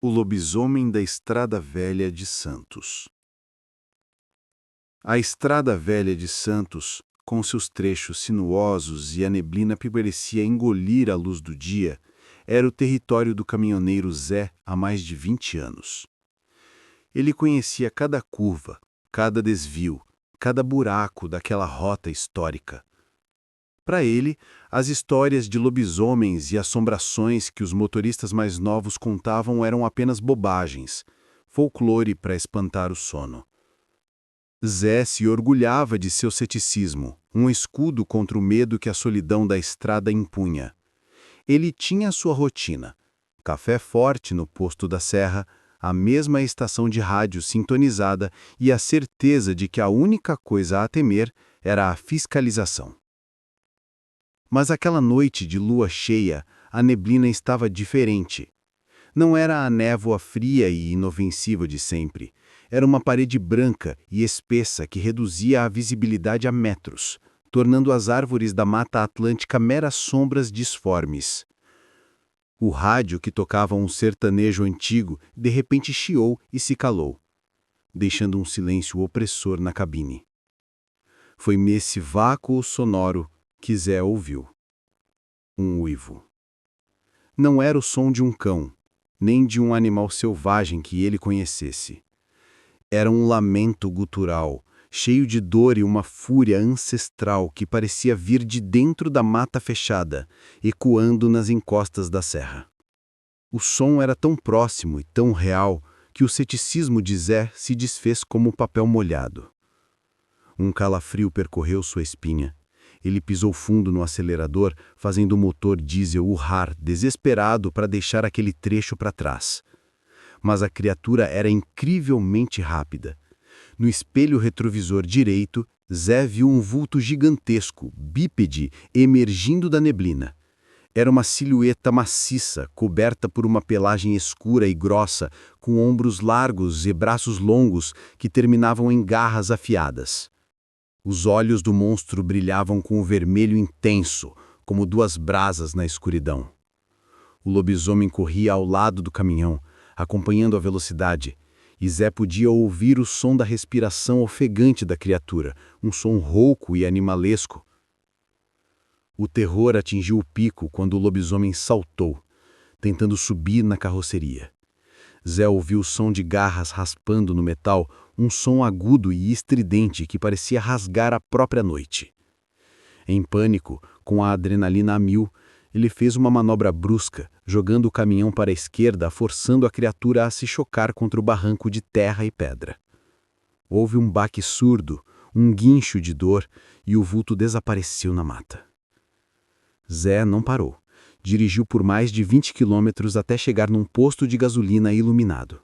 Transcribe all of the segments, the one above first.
O lobisomem da Estrada Velha de Santos. A Estrada Velha de Santos, com seus trechos sinuosos e a neblina que parecia engolir a luz do dia, era o território do caminhoneiro Zé há mais de 20 anos. Ele conhecia cada curva, cada desvio, cada buraco daquela rota histórica. Para ele, as histórias de lobisomens e assombrações que os motoristas mais novos contavam eram apenas bobagens, folclore para espantar o sono. Zé se orgulhava de seu ceticismo, um escudo contra o medo que a solidão da estrada impunha. Ele tinha sua rotina: café forte no posto da serra, a mesma estação de rádio sintonizada e a certeza de que a única coisa a temer era a fiscalização. Mas aquela noite de lua cheia, a neblina estava diferente. Não era a névoa fria e inofensiva de sempre. Era uma parede branca e espessa que reduzia a visibilidade a metros, tornando as árvores da Mata Atlântica meras sombras disformes. O rádio, que tocava um sertanejo antigo, de repente chiou e se calou, deixando um silêncio opressor na cabine. Foi nesse vácuo sonoro que Zé ouviu um uivo. Não era o som de um cão, nem de um animal selvagem que ele conhecesse. Era um lamento gutural, cheio de dor e uma fúria ancestral que parecia vir de dentro da mata fechada, ecoando nas encostas da serra. O som era tão próximo e tão real que o ceticismo de Zé se desfez como papel molhado. Um calafrio percorreu sua espinha. Ele pisou fundo no acelerador, fazendo o motor diesel urrar, desesperado para deixar aquele trecho para trás. Mas a criatura era incrivelmente rápida. No espelho retrovisor direito, Zé viu um vulto gigantesco, bípede, emergindo da neblina. Era uma silhueta maciça, coberta por uma pelagem escura e grossa, com ombros largos e braços longos que terminavam em garras afiadas. Os olhos do monstro brilhavam com um vermelho intenso, como duas brasas na escuridão. O lobisomem corria ao lado do caminhão, acompanhando a velocidade, e Zé podia ouvir o som da respiração ofegante da criatura, um som rouco e animalesco. O terror atingiu o pico quando o lobisomem saltou, tentando subir na carroceria. Zé ouviu o som de garras raspando no metal, um som agudo e estridente que parecia rasgar a própria noite. Em pânico, com a adrenalina a mil, ele fez uma manobra brusca, jogando o caminhão para a esquerda, forçando a criatura a se chocar contra o barranco de terra e pedra. Houve um baque surdo, um guincho de dor, e o vulto desapareceu na mata. Zé não parou. Dirigiu por mais de 20 quilômetros até chegar num posto de gasolina iluminado.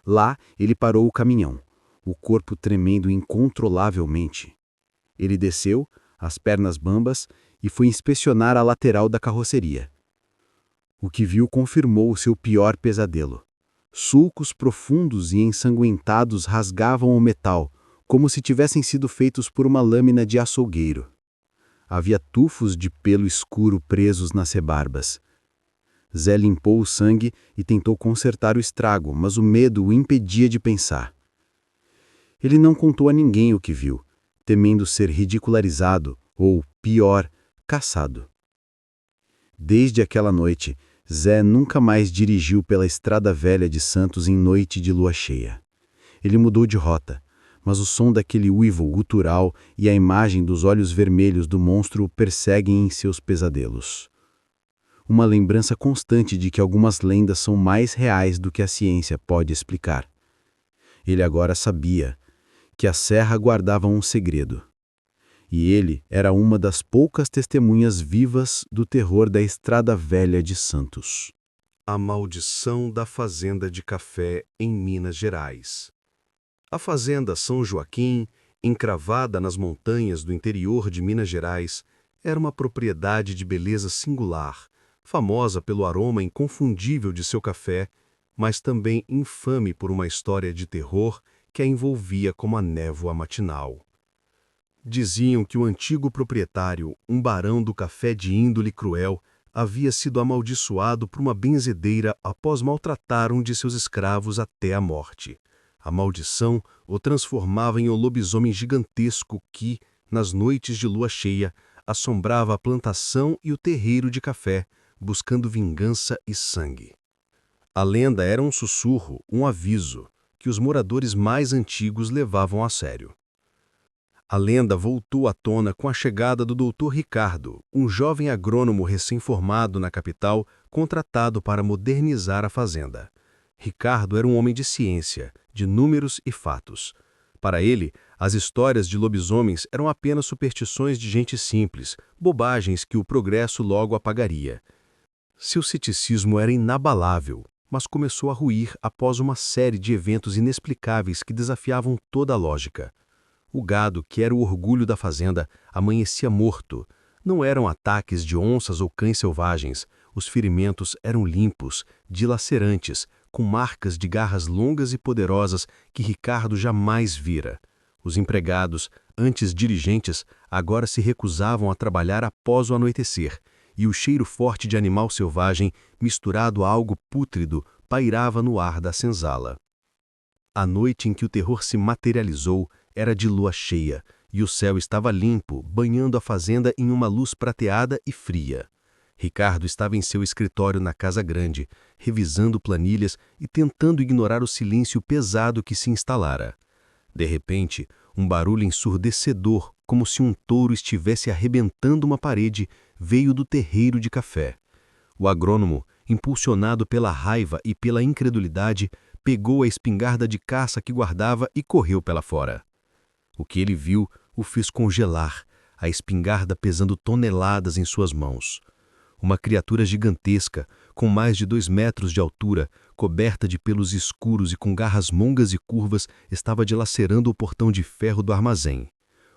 Lá, ele parou o caminhão, o corpo tremendo incontrolavelmente. Ele desceu, as pernas bambas, e foi inspecionar a lateral da carroceria. O que viu confirmou o seu pior pesadelo. Sulcos profundos e ensanguentados rasgavam o metal, como se tivessem sido feitos por uma lâmina de açougueiro. Havia tufos de pelo escuro presos nas rebarbas. Zé limpou o sangue e tentou consertar o estrago, mas o medo o impedia de pensar. Ele não contou a ninguém o que viu, temendo ser ridicularizado ou, pior, caçado. Desde aquela noite, Zé nunca mais dirigiu pela Estrada Velha de Santos em noite de lua cheia. Ele mudou de rota, mas o som daquele uivo gutural e a imagem dos olhos vermelhos do monstro o perseguem em seus pesadelos. Uma lembrança constante de que algumas lendas são mais reais do que a ciência pode explicar. Ele agora sabia que a serra guardava um segredo. E ele era uma das poucas testemunhas vivas do terror da Estrada Velha de Santos. A maldição da fazenda de café em Minas Gerais. A fazenda São Joaquim, encravada nas montanhas do interior de Minas Gerais, era uma propriedade de beleza singular, famosa pelo aroma inconfundível de seu café, mas também infame por uma história de terror que a envolvia como a névoa matinal. Diziam que o antigo proprietário, um barão do café de índole cruel, havia sido amaldiçoado por uma benzedeira após maltratar um de seus escravos até a morte. A maldição o transformava em um lobisomem gigantesco que, nas noites de lua cheia, assombrava a plantação e o terreiro de café, buscando vingança e sangue. A lenda era um sussurro, um aviso, que os moradores mais antigos levavam a sério. A lenda voltou à tona com a chegada do Dr. Ricardo, um jovem agrônomo recém-formado na capital, contratado para modernizar a fazenda. Ricardo era um homem de ciência, de números e fatos. Para ele, as histórias de lobisomens eram apenas superstições de gente simples, bobagens que o progresso logo apagaria. Seu ceticismo era inabalável, mas começou a ruir após uma série de eventos inexplicáveis que desafiavam toda a lógica. O gado, que era o orgulho da fazenda, amanhecia morto. Não eram ataques de onças ou cães selvagens. Os ferimentos eram limpos, dilacerantes, com marcas de garras longas e poderosas que Ricardo jamais vira. Os empregados, antes dirigentes, agora se recusavam a trabalhar após o anoitecer, e o cheiro forte de animal selvagem, misturado a algo pútrido, pairava no ar da senzala. A noite em que o terror se materializou era de lua cheia, e o céu estava limpo, banhando a fazenda em uma luz prateada e fria. Ricardo estava em seu escritório na casa grande, revisando planilhas e tentando ignorar o silêncio pesado que se instalara. De repente, um barulho ensurdecedor, como se um touro estivesse arrebentando uma parede, veio do terreiro de café. O agrônomo, impulsionado pela raiva e pela incredulidade, pegou a espingarda de caça que guardava e correu pela fora. O que ele viu o fez congelar, a espingarda pesando toneladas em suas mãos. Uma criatura gigantesca, com mais de 2 metros de altura, coberta de pelos escuros e com garras longas e curvas, estava dilacerando o portão de ferro do armazém.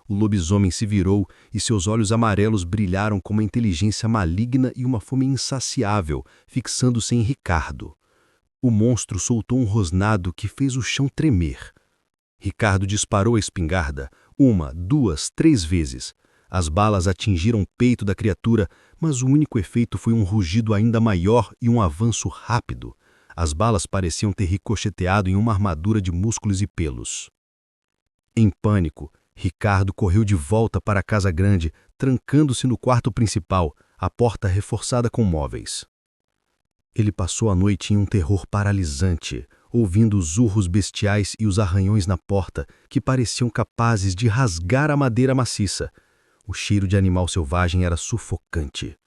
O lobisomem se virou e seus olhos amarelos brilharam com uma inteligência maligna e uma fome insaciável, fixando-se em Ricardo. O monstro soltou um rosnado que fez o chão tremer. Ricardo disparou a espingarda, 1, 2, 3 vezes. As balas atingiram o peito da criatura, mas o único efeito foi um rugido ainda maior e um avanço rápido. As balas pareciam ter ricocheteado em uma armadura de músculos e pelos. Em pânico, Ricardo correu de volta para a casa grande, trancando-se no quarto principal, a porta reforçada com móveis. Ele passou a noite em um terror paralisante, ouvindo os urros bestiais e os arranhões na porta, que pareciam capazes de rasgar a madeira maciça. O cheiro de animal selvagem era sufocante.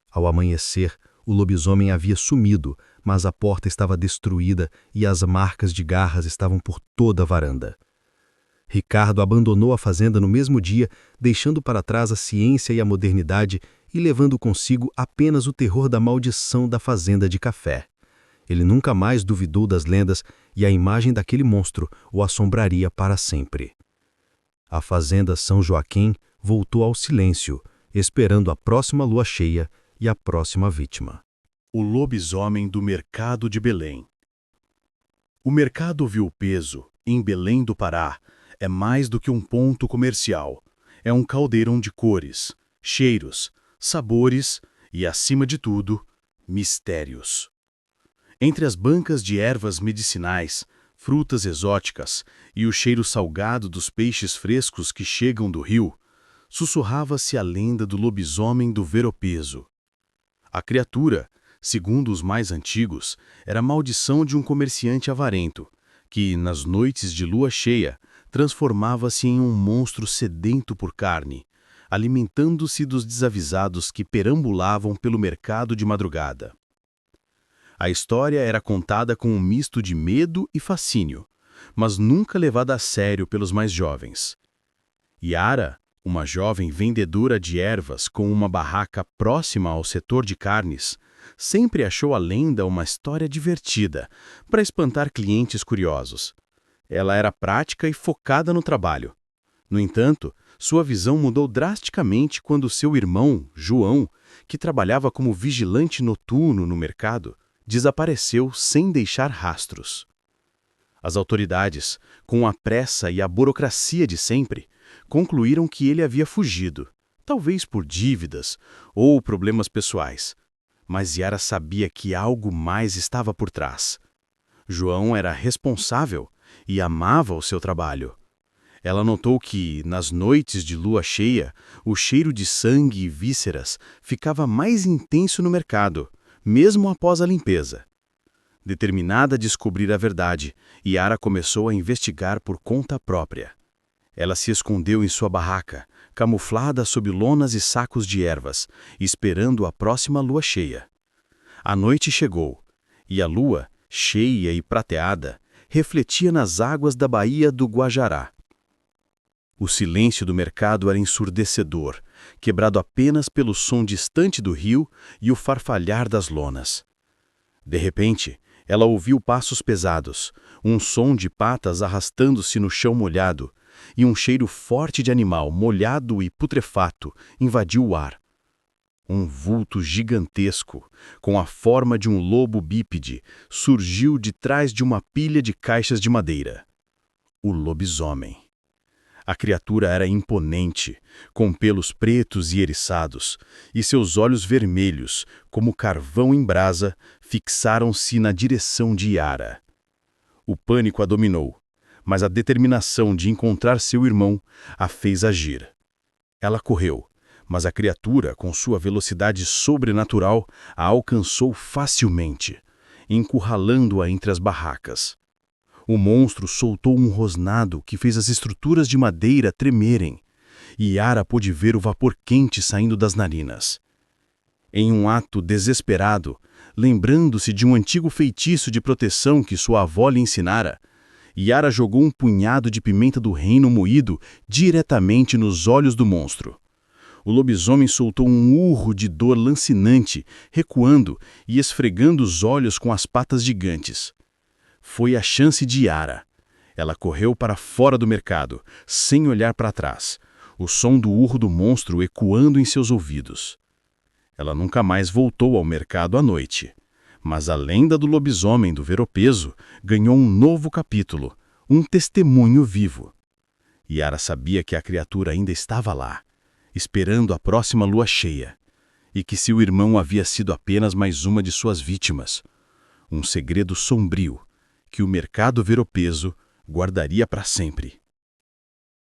Ao amanhecer, o lobisomem havia sumido, mas a porta estava destruída e as marcas de garras estavam por toda a varanda. Ricardo abandonou a fazenda no mesmo dia, deixando para trás a ciência e a modernidade e levando consigo apenas o terror da maldição da fazenda de café. Ele nunca mais duvidou das lendas e a imagem daquele monstro o assombraria para sempre. A fazenda São Joaquim voltou ao silêncio, esperando a próxima lua cheia e a próxima vítima. O lobisomem do mercado de Belém. O mercado Viu-Peso, em Belém do Pará, é mais do que um ponto comercial. É um caldeirão de cores, cheiros, sabores e, acima de tudo, mistérios. Entre as bancas de ervas medicinais, frutas exóticas e o cheiro salgado dos peixes frescos que chegam do rio, sussurrava-se a lenda do lobisomem do Ver-o-Peso. A criatura, segundo os mais antigos, era a maldição de um comerciante avarento, que, nas noites de lua cheia, transformava-se em um monstro sedento por carne, alimentando-se dos desavisados que perambulavam pelo mercado de madrugada. A história era contada com um misto de medo e fascínio, mas nunca levada a sério pelos mais jovens. Yara, uma jovem vendedora de ervas com uma barraca próxima ao setor de carnes, sempre achou a lenda uma história divertida para espantar clientes curiosos. Ela era prática e focada no trabalho. No entanto, sua visão mudou drasticamente quando seu irmão, João, que trabalhava como vigilante noturno no mercado, desapareceu sem deixar rastros. As autoridades, com a pressa e a burocracia de sempre, concluíram que ele havia fugido, talvez por dívidas ou problemas pessoais, Mas Yara sabia que algo mais estava por trás. João era responsável e amava o seu trabalho. Ela notou que, nas noites de lua cheia, o cheiro de sangue e vísceras ficava mais intenso no mercado, mesmo após a limpeza. Determinada a descobrir a verdade, Yara começou a investigar por conta própria. Ela se escondeu em sua barraca, camuflada sob lonas e sacos de ervas, esperando a próxima lua cheia. A noite chegou, e a lua, cheia e prateada, refletia nas águas da baía do Guajará. O silêncio do mercado era ensurdecedor, quebrado apenas pelo som distante do rio e o farfalhar das lonas. De repente, ela ouviu passos pesados, um som de patas arrastando-se no chão molhado, e um cheiro forte de animal molhado e putrefato invadiu o ar. Um vulto gigantesco, com a forma de um lobo bípede, surgiu de trás de uma pilha de caixas de madeira. O lobisomem. A criatura era imponente, com pelos pretos e eriçados, e seus olhos vermelhos, como carvão em brasa, fixaram-se na direção de Yara. O pânico a dominou, mas a determinação de encontrar seu irmão a fez agir. Ela correu, mas a criatura, com sua velocidade sobrenatural, a alcançou facilmente, encurralando-a entre as barracas. O monstro soltou um rosnado que fez as estruturas de madeira tremerem, e Yara pôde ver o vapor quente saindo das narinas. Em um ato desesperado, lembrando-se de um antigo feitiço de proteção que sua avó lhe ensinara, Yara jogou um punhado de pimenta do reino moído diretamente nos olhos do monstro. O lobisomem soltou um urro de dor lancinante, recuando e esfregando os olhos com as patas gigantes. Foi a chance de Yara. Ela correu para fora do mercado, sem olhar para trás, o som do urro do monstro ecoando em seus ouvidos. Ela nunca mais voltou ao mercado à noite, mas a lenda do lobisomem do Ver-o-Peso ganhou um novo capítulo, um testemunho vivo. Yara sabia que a criatura ainda estava lá, esperando a próxima lua cheia, e que seu irmão havia sido apenas mais uma de suas vítimas, um segredo sombrio que o mercado Ver-o-Peso guardaria para sempre.